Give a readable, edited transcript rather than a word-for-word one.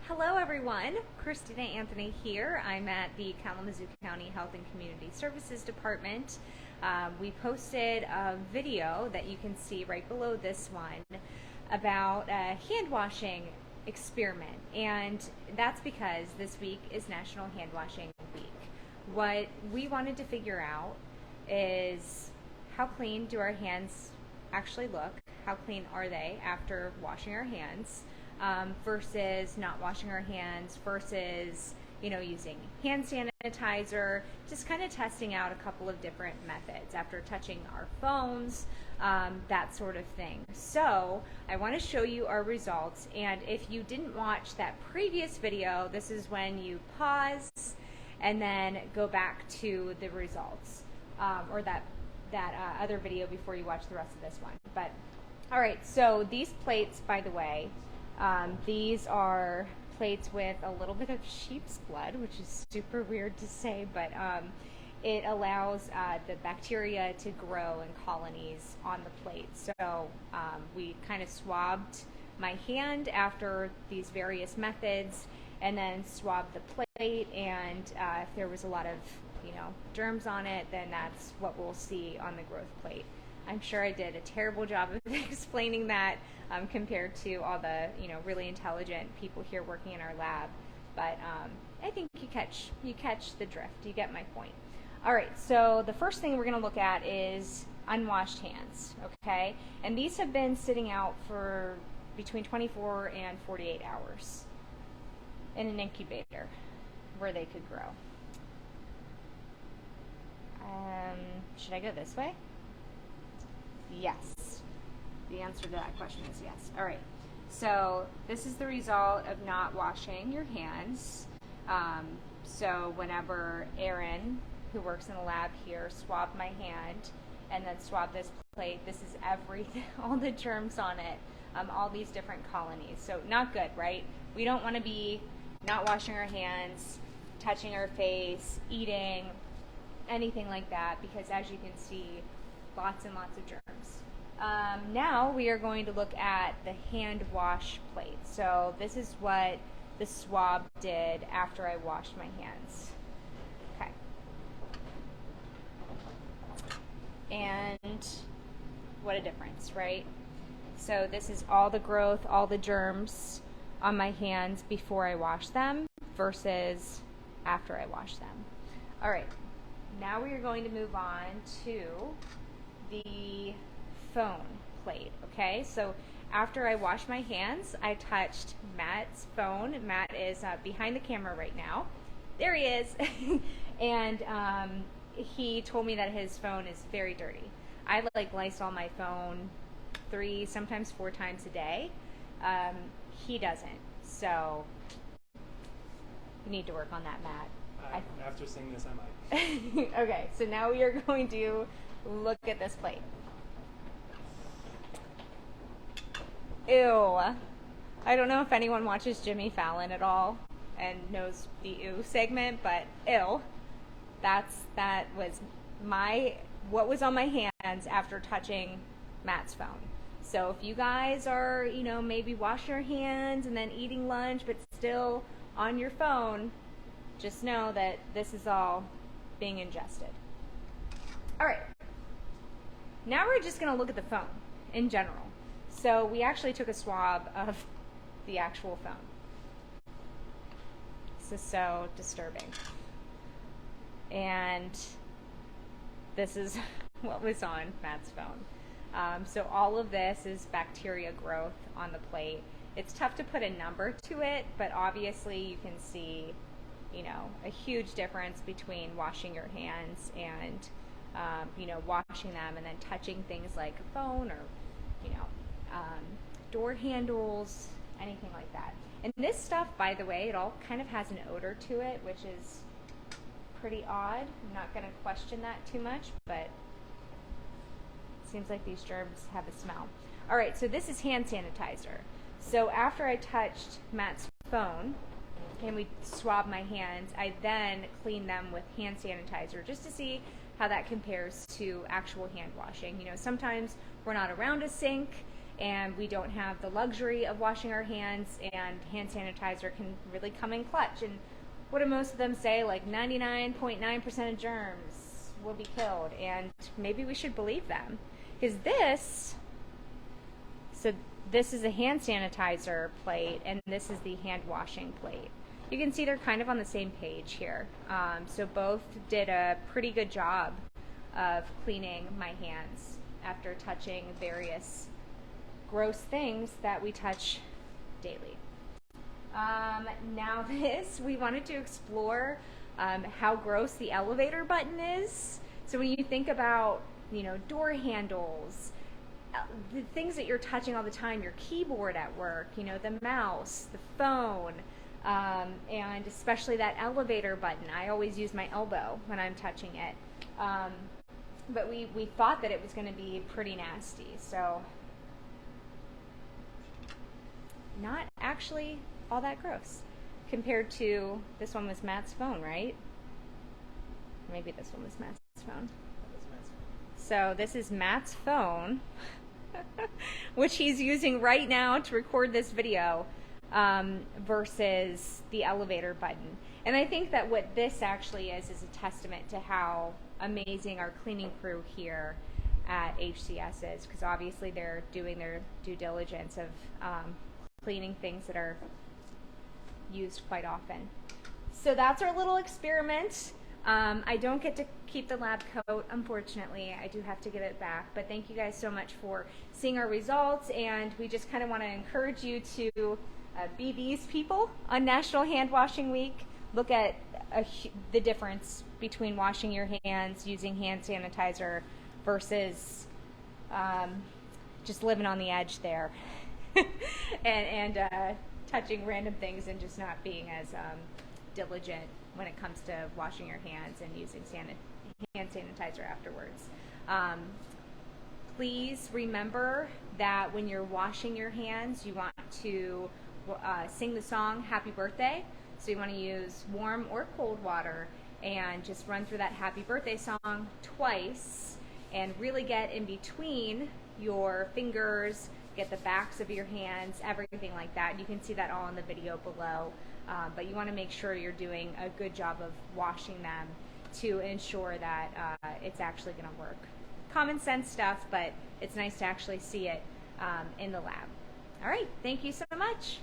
Hello everyone, Christina Anthony here. I'm at the Kalamazoo County Health and Community Services Department. We posted a video that you can see right below this one about a hand washing experiment, and that's because this week is National Hand Washing Week. What we wanted to figure out is how clean do our hands actually look? How clean are they after washing our hands? Versus not washing our hands, versus using hand sanitizer, just kind of testing out a couple of different methods after touching our phones, that sort of thing. So I want to show you our results, and if you didn't watch that previous video, this is when you pause and then go back to the results, or that other video before you watch the rest of this one. But all right, so these plates, by the way, these are plates with a little bit of sheep's blood, which is super weird to say, but it allows the bacteria to grow in colonies on the plate. So we kind of swabbed my hand after these various methods, and then swabbed the plate, and if there was a lot of germs on it, then that's what we'll see on the growth plate. I'm sure I did a terrible job of explaining that compared to all the really intelligent people here working in our lab, but I think you catch the drift. You get my point. All right, so the first thing we're going to look at is unwashed hands. Okay, and these have been sitting out for between 24 and 48 hours in an incubator where they could grow. Should I go this way? Yes. The answer to that question is yes. All right. So this is the result of not washing your hands. So whenever Erin, who works in the lab here, swabbed my hand and then swabbed this plate, this is everything, all the germs on it, all these different colonies. So not good, right? We don't want to be not washing our hands, touching our face, eating, anything like that, because as you can see, lots and lots of germs. Now we are going to look at the hand wash plate. So this is what the swab did after I washed my hands. Okay. And what a difference, right? So this is all the growth, all the germs on my hands before I wash them versus after I wash them. All right. Now we are going to move on to the phone plate, okay? So after I washed my hands, I touched Matt's phone. Matt is behind the camera right now. There he is. And he told me that his phone is very dirty. I Lysol my phone 3, sometimes 4 times a day. He doesn't. So you need to work on that, Matt. After seeing this, I might. Okay, so now we are going to look at this plate. Ew. I don't know if anyone watches Jimmy Fallon at all and knows the ew segment, but ew. That was what was on my hands after touching Matt's phone. So if you guys are, maybe washing your hands and then eating lunch, but still on your phone, just know that this is all being ingested. All right. Now we're just going to look at the phone in general. So we actually took a swab of the actual phone. This is so disturbing. And this is what was on Matt's phone. So all of this is bacteria growth on the plate. It's tough to put a number to it, but obviously you can see a huge difference between washing your hands and, washing them and then touching things like a phone or, door handles, anything like that. And this stuff, by the way, it all kind of has an odor to it, which is pretty odd. I'm not going to question that too much, but it seems like these germs have a smell. All right, so this is hand sanitizer. So after I touched Matt's phone, and we swab my hands, I then clean them with hand sanitizer just to see how that compares to actual hand washing. Sometimes we're not around a sink and we don't have the luxury of washing our hands, and hand sanitizer can really come in clutch. And what do most of them say? Like 99.9% of germs will be killed, and maybe we should believe them. Because this is a hand sanitizer plate, and this is the hand washing plate. You can see they're kind of on the same page here. So both did a pretty good job of cleaning my hands after touching various gross things that we touch daily. Now we wanted to explore how gross the elevator button is. So when you think about, door handles, the things that you're touching all the time, your keyboard at work, the mouse, the phone, and especially that elevator button. I always use my elbow when I'm touching it. But we thought that it was going to be pretty nasty, so not actually all that gross compared to, this one was Matt's phone, right? Maybe this one was Matt's phone. So this is Matt's phone, which he's using right now to record this video, versus the elevator button. And I think that what this actually is a testament to how amazing our cleaning crew here at HCS is, because obviously they're doing their due diligence of cleaning things that are used quite often. So that's our little experiment. I don't get to keep the lab coat, unfortunately. I do have to give it back, but thank you guys so much for seeing our results, and we just kind of want to encourage you to be these people on National Hand Washing Week. Look at the difference between washing your hands, using hand sanitizer, versus just living on the edge there and touching random things and just not being as diligent when it comes to washing your hands and using hand sanitizer afterwards. Please remember that when you're washing your hands, you want to sing the song Happy Birthday. So you want to use warm or cold water and just run through that Happy Birthday song twice and really get in between your fingers, get the backs of your hands, everything like that. You can see that all in the video below. But you want to make sure you're doing a good job of washing them to ensure that it's actually going to work. Common sense stuff, but it's nice to actually see it in the lab. All right, thank you so much.